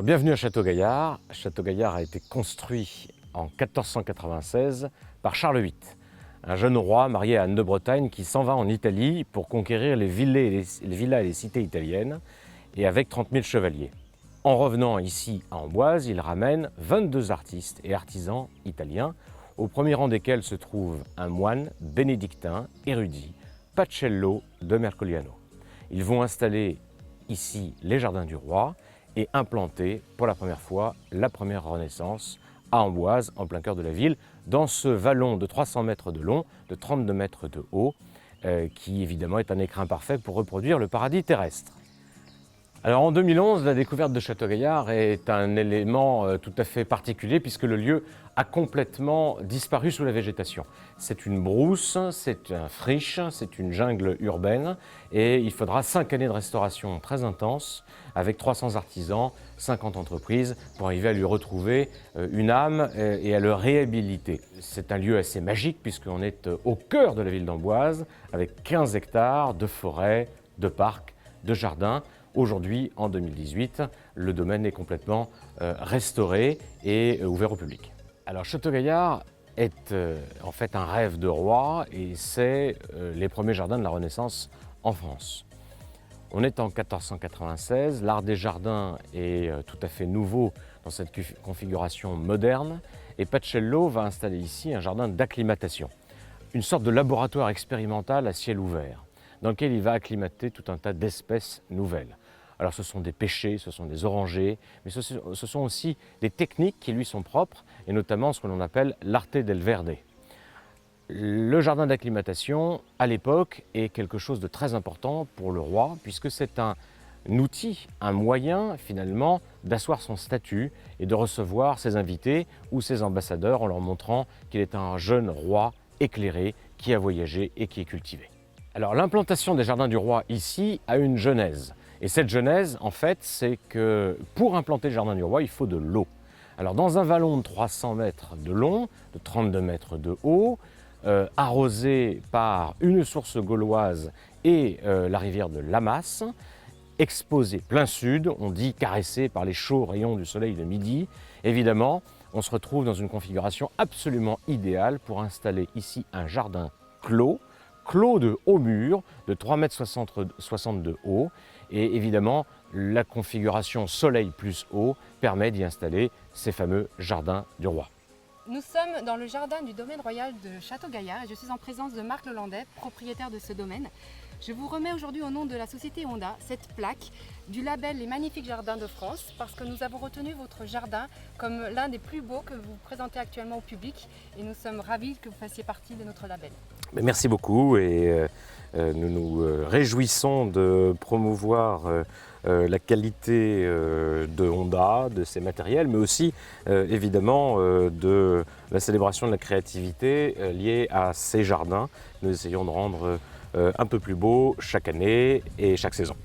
Alors, bienvenue à Château-Gaillard. Château-Gaillard a été construit en 1496 par Charles VIII, un jeune roi marié à Anne de Bretagne qui s'en va en Italie pour conquérir les villas et les cités italiennes, et avec 30 000 chevaliers. En revenant ici à Amboise, il ramène 22 artistes et artisans italiens, au premier rang desquels se trouve un moine bénédictin érudit, Pacello de Mercoliano. Ils vont installer ici les jardins du roi et implanter pour la première fois la première Renaissance à Amboise, en plein cœur de la ville, dans ce vallon de 300 mètres de long, de 32 mètres de haut, qui évidemment est un écrin parfait pour reproduire le paradis terrestre. Alors en 2011, la découverte de Château-Gaillard est un élément tout à fait particulier puisque le lieu a complètement disparu sous la végétation. C'est une brousse, c'est un friche, c'est une jungle urbaine et il faudra 5 années de restauration très intense avec 300 artisans, 50 entreprises pour arriver à lui retrouver une âme et à le réhabiliter. C'est un lieu assez magique puisqu'on est au cœur de la ville d'Amboise avec 15 hectares de forêt, de parcs, de jardins. Aujourd'hui, en 2018, le domaine est complètement restauré et ouvert au public. Alors Château-Gaillard est en fait un rêve de roi et c'est les premiers jardins de la Renaissance en France. On est en 1496, l'art des jardins est tout à fait nouveau dans cette configuration moderne et Pacello va installer ici un jardin d'acclimatation, une sorte de laboratoire expérimental à ciel ouvert, dans lequel il va acclimater tout un tas d'espèces nouvelles. Alors ce sont des pêchers, ce sont des orangers, mais ce sont aussi des techniques qui lui sont propres, et notamment ce que l'on appelle l'arte del verde. Le jardin d'acclimatation, à l'époque, est quelque chose de très important pour le roi, puisque c'est un outil, un moyen finalement d'asseoir son statut et de recevoir ses invités ou ses ambassadeurs en leur montrant qu'il est un jeune roi éclairé qui a voyagé et qui est cultivé. Alors l'implantation des jardins du roi ici a une genèse. Et cette genèse, en fait, c'est que pour implanter le jardin du roi, il faut de l'eau. Alors dans un vallon de 300 mètres de long, de 32 mètres de haut, arrosé par une source gauloise et la rivière de Lamas, exposé plein sud, on dit caressé par les chauds rayons du soleil de midi, évidemment, on se retrouve dans une configuration absolument idéale pour installer ici un jardin clos de hauts murs, de 3,60 m de haut. Et évidemment, la configuration soleil plus eau permet d'y installer ces fameux jardins du roi. Nous sommes dans le jardin du domaine royal de Château-Gaillard et je suis en présence de Marc Lelandais, propriétaire de ce domaine. Je vous remets aujourd'hui au nom de la société Honda cette plaque du label Les Magnifiques Jardins de France parce que nous avons retenu votre jardin comme l'un des plus beaux que vous présentez actuellement au public et nous sommes ravis que vous fassiez partie de notre label. Merci beaucoup et nous nous réjouissons de promouvoir la qualité de Honda, de ses matériels, mais aussi évidemment de la célébration de la créativité liée à ces jardins. Nous essayons de rendre un peu plus beau chaque année et chaque saison.